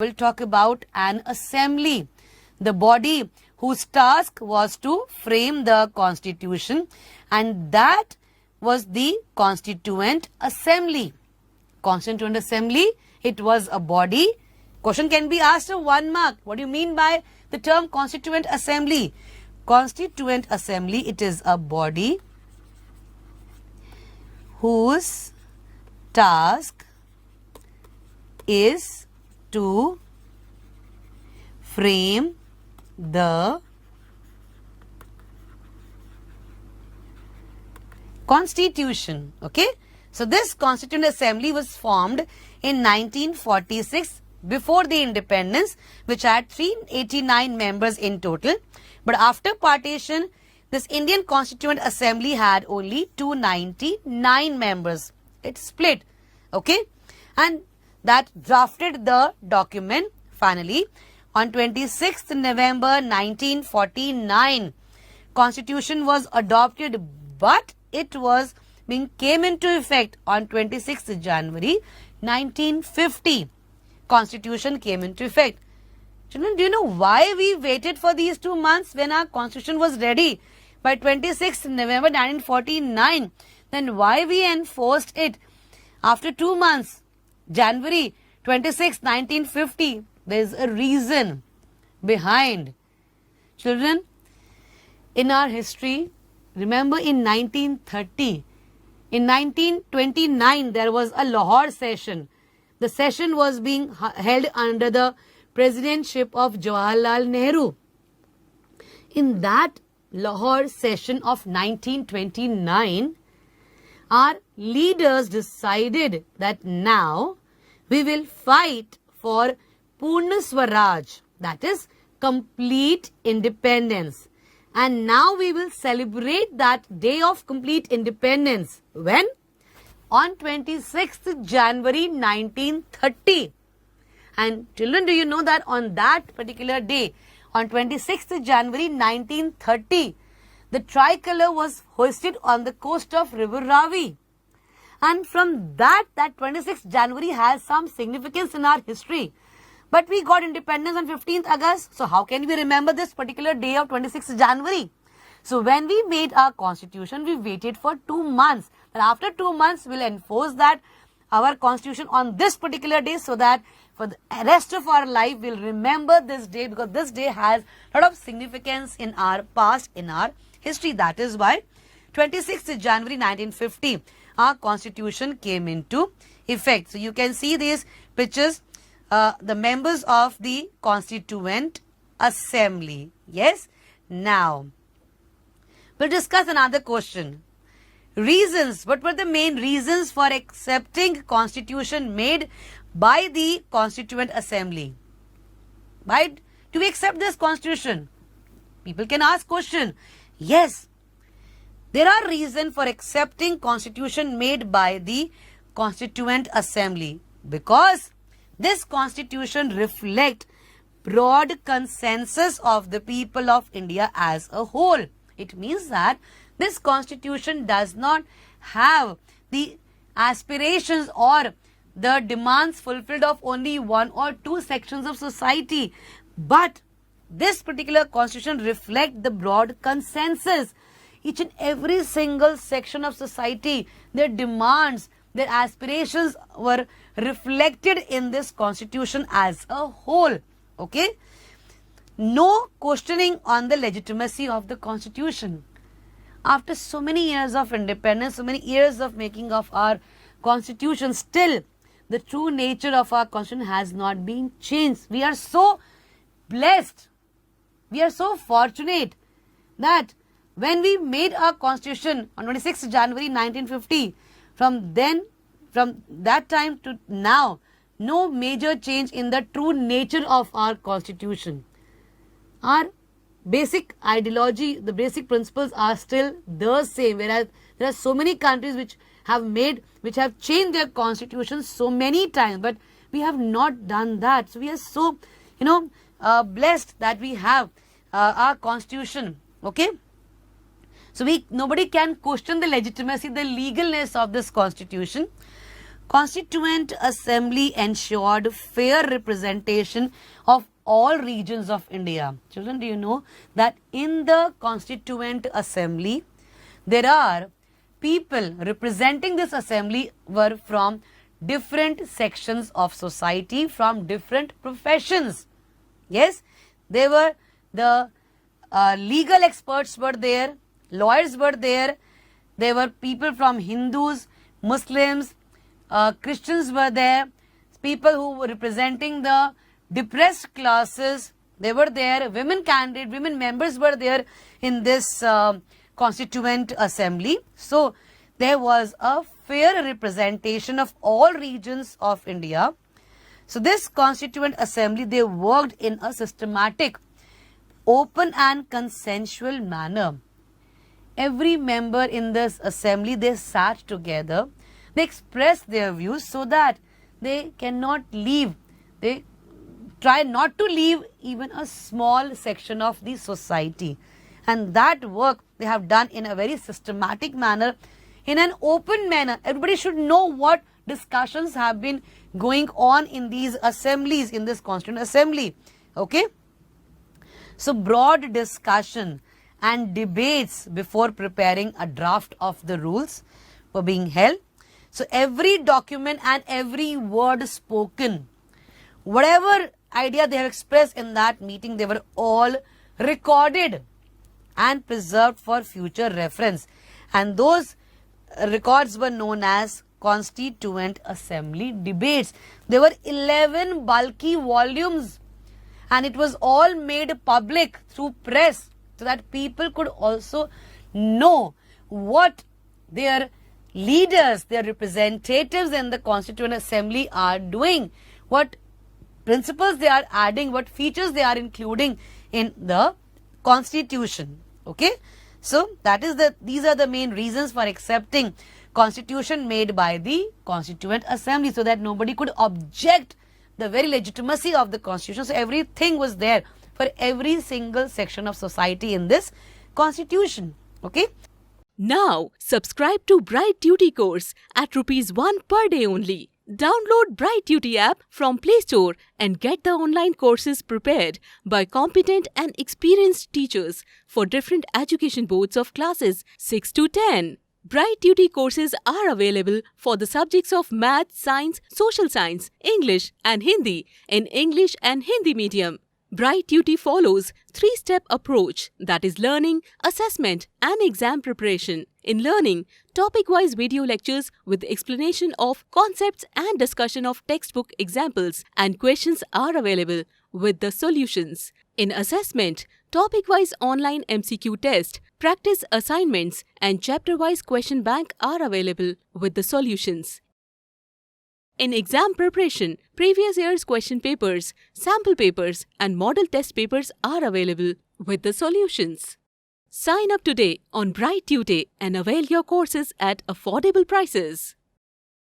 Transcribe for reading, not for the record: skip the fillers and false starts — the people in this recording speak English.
will talk about an assembly, the body whose task was to frame the constitution, and that was the Constituent Assembly. Constituent Assembly, it was a body. Question can be asked of 1 mark. What do you mean by the term Constituent Assembly? Constituent Assembly, it is a body whose task is to frame the Constitution. Okay. So this Constituent Assembly was formed in 1946 before the independence, which had 389 members in total. But after partition, this Indian Constituent Assembly had only 299 members. It split. Okay. And that drafted the document finally on 26th November 1949. Constitution was adopted, but it was came into effect on 26th January 1950. Constitution came into effect. Children, do you know why we waited for these 2 months when our constitution was ready by 26th November 1949? Then why we enforced it after 2 months, January 26, 1950? There is a reason behind. Children, in our history, remember in 1930, in 1929, there was a Lahore session. The session was being held under the presidentship of Jawaharlal Nehru. In that Lahore session of 1929, our leaders decided that now we will fight for Purna Swaraj, that is complete independence. And now we will celebrate that day of complete independence. When? On 26th January 1930. And children, do you know that on that particular day, on 26th January 1930, the tricolor was hoisted on the coast of River Ravi. And from that 26th January has some significance in our history. But we got independence on 15th August. So how can we remember this particular day of 26th January? So when we made our constitution, we waited for 2 months. And after 2 months, we'll enforce that our constitution on this particular day, so that for the rest of our life, we'll remember this day, because this day has a lot of significance in our past, in our history. That is why 26th January 1950, our constitution came into effect. So you can see these pictures. The members of the Constituent Assembly. Yes. Now, we'll discuss another question. Reasons. What were the main reasons for accepting constitution made by the Constituent Assembly? Why do we accept this constitution? People can ask question. Yes. There are reasons for accepting constitution made by the Constituent Assembly, because this constitution reflects broad consensus of the people of India as a whole. It means that this constitution does not have the aspirations or the demands fulfilled of only 1 or 2 sections of society, but this particular constitution reflects the broad consensus. Each and every single section of society, their demands, their aspirations were reflected in this constitution as a whole. Okay. No questioning on the legitimacy of the constitution. After so many years of independence, so many years of making of our constitution, still the true nature of our constitution has not been changed. We are so blessed. We are so fortunate that when we made our constitution on 26th January 1950, from that time to now, no major change in the true nature of our constitution. Our basic ideology, the basic principles are still the same, whereas there are so many countries which have changed their constitutions so many times, but we have not done that. So we are so, blessed that we have our constitution. Okay. So nobody can question the legitimacy, the legalness of this constitution. Constituent Assembly ensured fair representation of all regions of India. Children, do you know that in the Constituent Assembly, there are people representing this assembly were from different sections of society, from different professions. Yes, they were the legal experts were there, lawyers were there were people from Hindus, Muslims, Christians were there, people who were representing the depressed classes, they were there, women candidates, women members were there in this Constituent Assembly. So, there was a fair representation of all regions of India. So, this Constituent Assembly, they worked in a systematic, open and consensual manner. Every member in this assembly, they sat together, they expressed their views so that they cannot leave, they try not to leave even a small section of the society. And that work they have done in a very systematic manner, in an open manner. Everybody should know what discussions have been going on in these assemblies, in this Constituent Assembly. Okay? So, broad discussion and debates before preparing a draft of the rules were being held. So, every document and every word spoken, whatever idea they have expressed in that meeting, they were all recorded and preserved for future reference. And those records were known as Constituent Assembly debates. There were 11 bulky volumes, and it was all made public through press so that people could also know what their leaders, their representatives in the Constituent Assembly are doing, what principles they are adding, what features they are including in the Constitution. Okay, so that is these are the main reasons for accepting Constitution made by the Constituent Assembly, so that nobody could object the very legitimacy of the Constitution. So everything was there for every single section of society in this Constitution. Okay. Now, subscribe to Bright Tutee course at ₹1 per day only. Download Bright Tutee app from Play Store and get the online courses prepared by competent and experienced teachers for different education boards of classes 6 to 10. Bright Tutee courses are available for the subjects of Math, Science, Social Science, English and Hindi in English and Hindi medium. Bright Tutee follows 3-step approach, that is learning, assessment and exam preparation. In learning, topic-wise video lectures with explanation of concepts and discussion of textbook examples and questions are available with the solutions. In assessment, topic-wise online MCQ test, practice assignments and chapter-wise question bank are available with the solutions. In exam preparation, previous year's question papers, sample papers and model test papers are available with the solutions. Sign up today on Bright Tutee and avail your courses at affordable prices.